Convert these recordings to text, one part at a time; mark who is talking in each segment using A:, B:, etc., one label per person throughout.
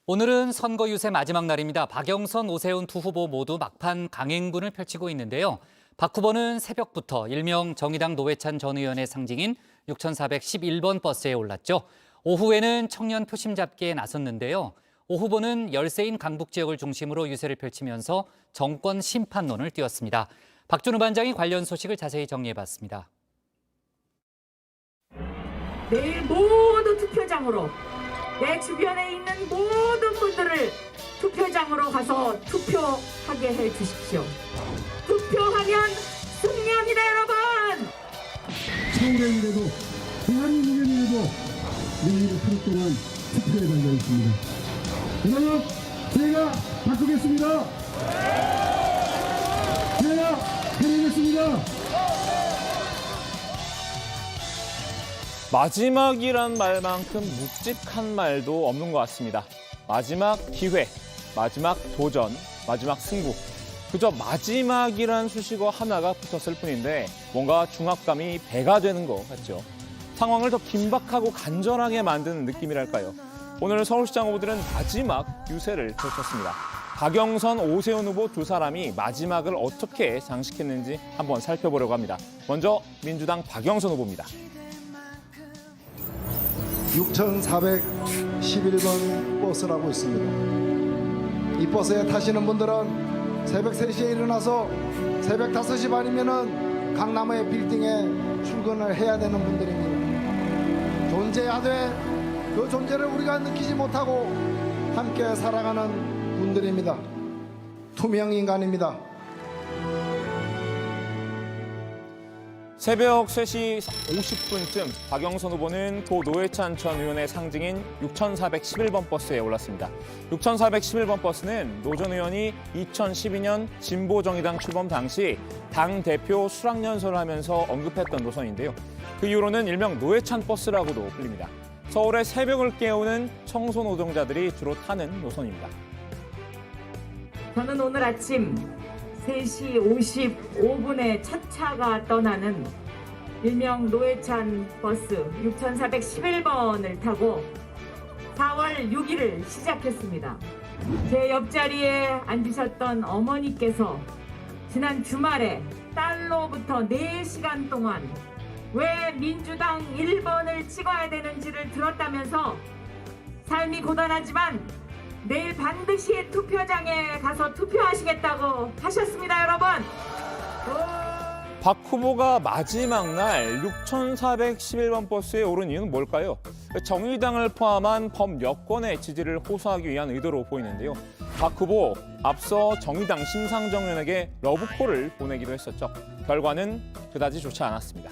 A: 오늘은 선거 유세 마지막 날입니다. 박영선, 오세훈 두 후보 모두 막판 강행군을 펼치고 있는데요. 박 후보는 새벽부터 일명 정의당 노회찬 전 의원의 상징인 6411번 버스에 올랐죠. 오후에는 청년 표심 잡기에 나섰는데요. 오 후보는 열세인 강북 지역을 중심으로 유세를 펼치면서 정권 심판론을 띄웠습니다. 박준우 반장이 관련 소식을 자세히 정리해봤습니다.
B: 내일 모두 투표장으로, 내 주변에 있는 모든 분들을 투표장으로 가서 투표하게 해주십시오. 투표하면 승리합니다, 여러분!
C: 서울에이라도 대한민국에이라도 내일 하루 동안 투표에 달려 있습니다. 여러분, 제가 바꾸겠습니다. 제가 해내겠습니다.
D: 마지막이란 말만큼 묵직한 말도 없는 것 같습니다. 마지막 기회, 마지막 도전, 마지막 승부. 그저 마지막이란 수식어 하나가 붙었을 뿐인데 뭔가 중압감이 배가 되는 것 같죠. 상황을 더 긴박하고 간절하게 만드는 느낌이랄까요. 오늘 서울시장 후보들은 마지막 유세를 펼쳤습니다. 박영선, 오세훈 후보 두 사람이 마지막을 어떻게 장식했는지 한번 살펴보려고 합니다. 먼저 민주당 박영선 후보입니다.
E: 6411번 버스라고 있습니다. 이 버스에 타시는 분들은 새벽 3시에 일어나서 새벽 5시 반이면은 강남의 빌딩에 출근을 해야 되는 분들입니다. 존재하되 그 존재를 우리가 느끼지 못하고 함께 살아가는 분들입니다. 투명 인간입니다.
D: 새벽 3시 50분쯤 박영선 후보는 고 노회찬 전 의원의 상징인 6411번 버스에 올랐습니다. 6411번 버스는 노 전 의원이 2012년 진보정의당 출범 당시 당대표 수락연설을 하면서 언급했던 노선인데요. 그 이후로는 일명 노회찬 버스라고도 불립니다. 서울의 새벽을 깨우는 청소 노동자들이 주로 타는 노선입니다.
B: 저는 오늘 아침 3시 55분에 첫 차가 떠나는 일명 노회찬 버스 6411번을 타고 4월 6일을 시작했습니다. 제 옆자리에 앉으셨던 어머니께서 지난 주말에 딸로부터 4시간 동안 왜 민주당 1번을 찍어야 되는지를 들었다면서 삶이 고단하지만 내일 반드시 투표장에 가서 투표하시겠다고 하셨습니다, 여러분.
D: 박 후보가 마지막 날 6411번 버스에 오른 이유는 뭘까요? 정의당을 포함한 범여권의 지지를 호소하기 위한 의도로 보이는데요. 박 후보 앞서 정의당 심상정 의원에게 러브콜을 보내기도 했었죠. 결과는 그다지 좋지 않았습니다.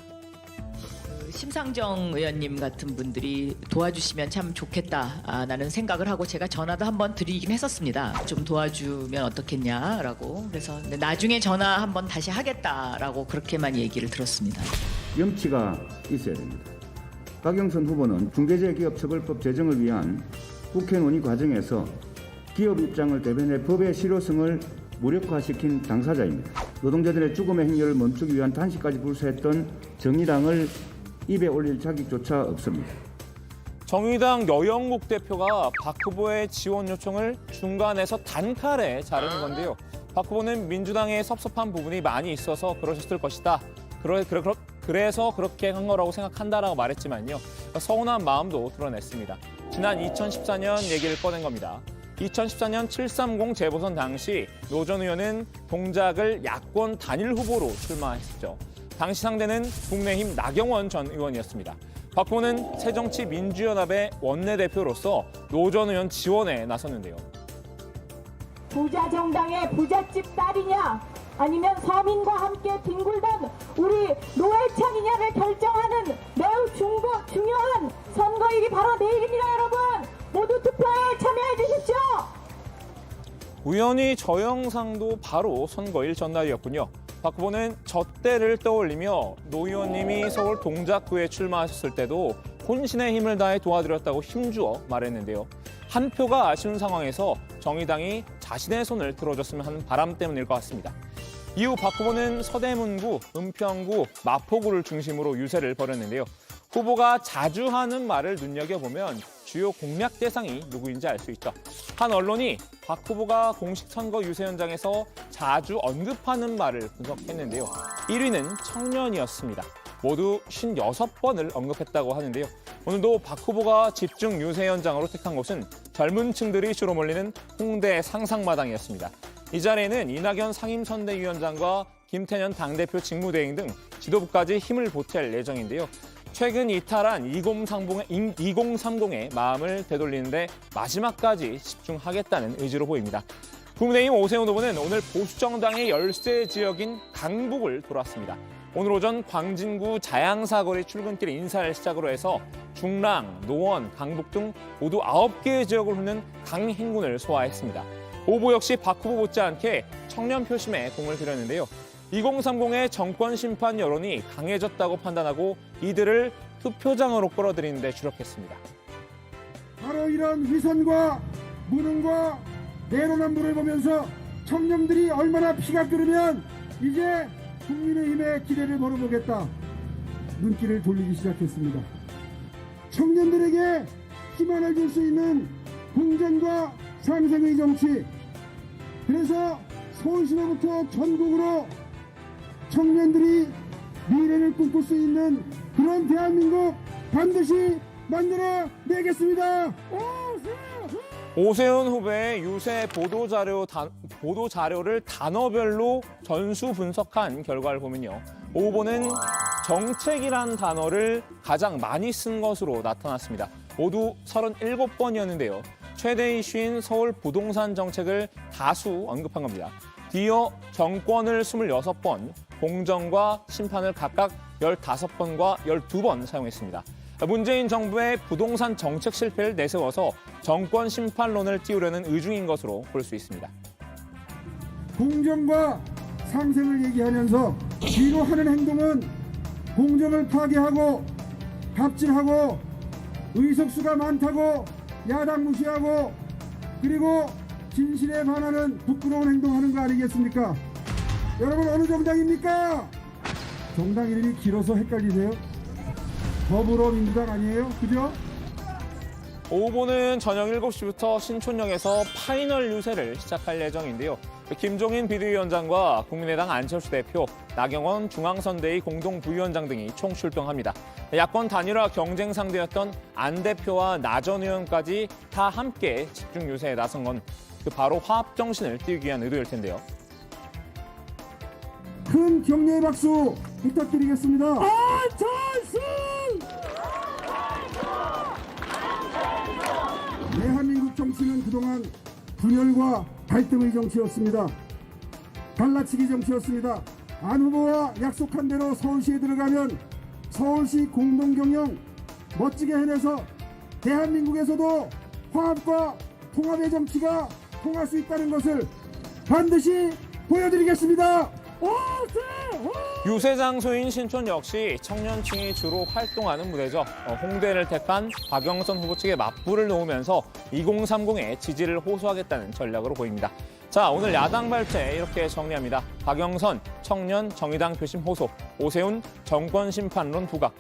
F: 심상정 의원님 같은 분들이 도와주시면 참 좋겠다라는 생각을 하고 제가 전화도 한번 드리긴 했었습니다. 좀 도와주면 어떻겠냐라고. 그래서 나중에 전화 한번 다시 하겠다라고 그렇게만 얘기를 들었습니다.
G: 염치가 있어야 됩니다. 박영선 후보는 중대재해기업처벌법 제정을 위한 국회 논의 과정에서 기업 입장을 대변해 법의 실효성을 무력화시킨 당사자입니다. 노동자들의 죽음의 행렬을 멈추기 위한 단식까지 불사했던 정의당을 입에 올릴 자격조차 없습니다.
D: 정의당 여영국 대표가 박 후보의 지원 요청을 중간에서 단칼에 자르는 건데요. 박 후보는 민주당에 섭섭한 부분이 많이 있어서 그러셨을 것이다. 그래서 그렇게 한 거라고 생각한다라고 말했지만요. 서운한 마음도 드러냈습니다. 지난 2014년 얘기를 꺼낸 겁니다. 2014년 730 재보선 당시 노 전 의원은 동작을 야권 단일 후보로 출마했었죠. 당시 상대는 국민의힘 나경원 전 의원이었습니다. 박 후보는 새정치민주연합의 원내대표로서 노 전 의원 지원에 나섰는데요.
H: 부자 정당의 부잣집 딸이냐 아니면 서민과 함께 뒹굴던 우리 노회찬이냐를 결정하는 매우 중요한 선거일이 바로 내일입니다, 여러분. 모두 투표에 참여해 주십시오.
D: 우연히 저 영상도 바로 선거일 전날이었군요. 박 후보는 저 때를 떠올리며 노 의원님이 서울 동작구에 출마하셨을 때도 혼신의 힘을 다해 도와드렸다고 힘주어 말했는데요. 한 표가 아쉬운 상황에서 정의당이 자신의 손을 들어줬으면 하는 바람 때문일 것 같습니다. 이후 박 후보는 서대문구, 은평구, 마포구를 중심으로 유세를 벌였는데요. 후보가 자주 하는 말을 눈여겨보면 주요 공략 대상이 누구인지 알 수 있죠. 한 언론이 박 후보가 공식 선거 유세 현장에서 자주 언급하는 말을 분석했는데요. 1위는 청년이었습니다. 모두 56번을 언급했다고 하는데요. 오늘도 박 후보가 집중 유세 현장으로 택한 곳은 젊은 층들이 주로 몰리는 홍대 상상마당이었습니다. 이 자리에는 이낙연 상임선대위원장과 김태년 당대표 직무대행 등 지도부까지 힘을 보탤 예정인데요. 최근 이탈한 2030의 마음을 되돌리는데 마지막까지 집중하겠다는 의지로 보입니다. 국민의힘 오세훈 후보는 오늘 보수정당의 열세 지역인 강북을 돌았습니다. 오늘 오전 광진구 자양사거리 출근길 인사를 시작으로 해서 중랑, 노원, 강북 등 모두 9개의 지역을 훑는 강행군을 소화했습니다. 후보 역시 박 후보 못지않게 청년 표심에 공을 들였는데요. 2030의 정권 심판 여론이 강해졌다고 판단하고 이들을 투표장으로 끌어들이는 데 주력했습니다.
C: 바로 이런 위선과 무능과 내로남불을 보면서 청년들이 얼마나 피가 끓으면 이제 국민의힘의 기대를 걸어보겠다. 눈길을 돌리기 시작했습니다. 청년들에게 희망을 줄 수 있는 공정과 상생의 정치. 그래서 서울시로부터 전국으로 청년들이 미래를 꿈꿀 수 있는 그런 대한민국 반드시 만들어내겠습니다.
D: 오세훈 후보의 유세 보도자료를 단어별로 전수 분석한 결과를 보면요. 오 후보는 정책이란 단어를 가장 많이 쓴 것으로 나타났습니다. 모두 37번이었는데요. 최대 이슈인 서울 부동산 정책을 다수 언급한 겁니다. 뒤이어 정권을 26번, 공정과 심판을 각각 15번과 12번 사용했습니다. 문재인 정부의 부동산 정책 실패를 내세워서 정권 심판론을 띄우려는 의중인 것으로 볼 수 있습니다.
C: 공정과 상생을 얘기하면서 뒤로 하는 행동은 공정을 파괴하고 갑질하고 의석수가 많다고 야당 무시하고 그리고 진실에 반하는 부끄러운 행동하는 거 아니겠습니까? 여러분 어느 정당입니까? 정당 이름이 길어서 헷갈리세요? 더불어민주당 아니에요? 그죠?
D: 오 후보는 저녁 7시부터 신촌역에서 파이널 유세를 시작할 예정인데요. 김종인 비대위원장과 국민의당 안철수 대표, 나경원 중앙선대위 공동부위원장 등이 총출동합니다. 야권 단일화 경쟁 상대였던 안 대표와 나 전 의원까지 다 함께 집중 유세에 나선 건 그 바로 화합 정신을 띄우기 위한 의도일 텐데요.
C: 큰 격려의 박수 부탁드리겠습니다. 안철수! 대한민국 정치는 그동안 분열과 갈등의 정치였습니다. 갈라치기 정치였습니다. 안 후보와 약속한 대로 서울시에 들어가면 서울시 공동경영 멋지게 해내서 대한민국에서도 화합과 통합의 정치가 통할 수 있다는 것을 반드시 보여드리겠습니다.
D: 유세 장소인 신촌 역시 청년층이 주로 활동하는 무대죠. 홍대를 택한 박영선 후보 측에 맞불을 놓으면서 2030의 지지를 호소하겠다는 전략으로 보입니다. 자, 오늘 야당 발제 이렇게 정리합니다. 박영선 청년 정의당 표심 호소, 오세훈 정권 심판론 부각,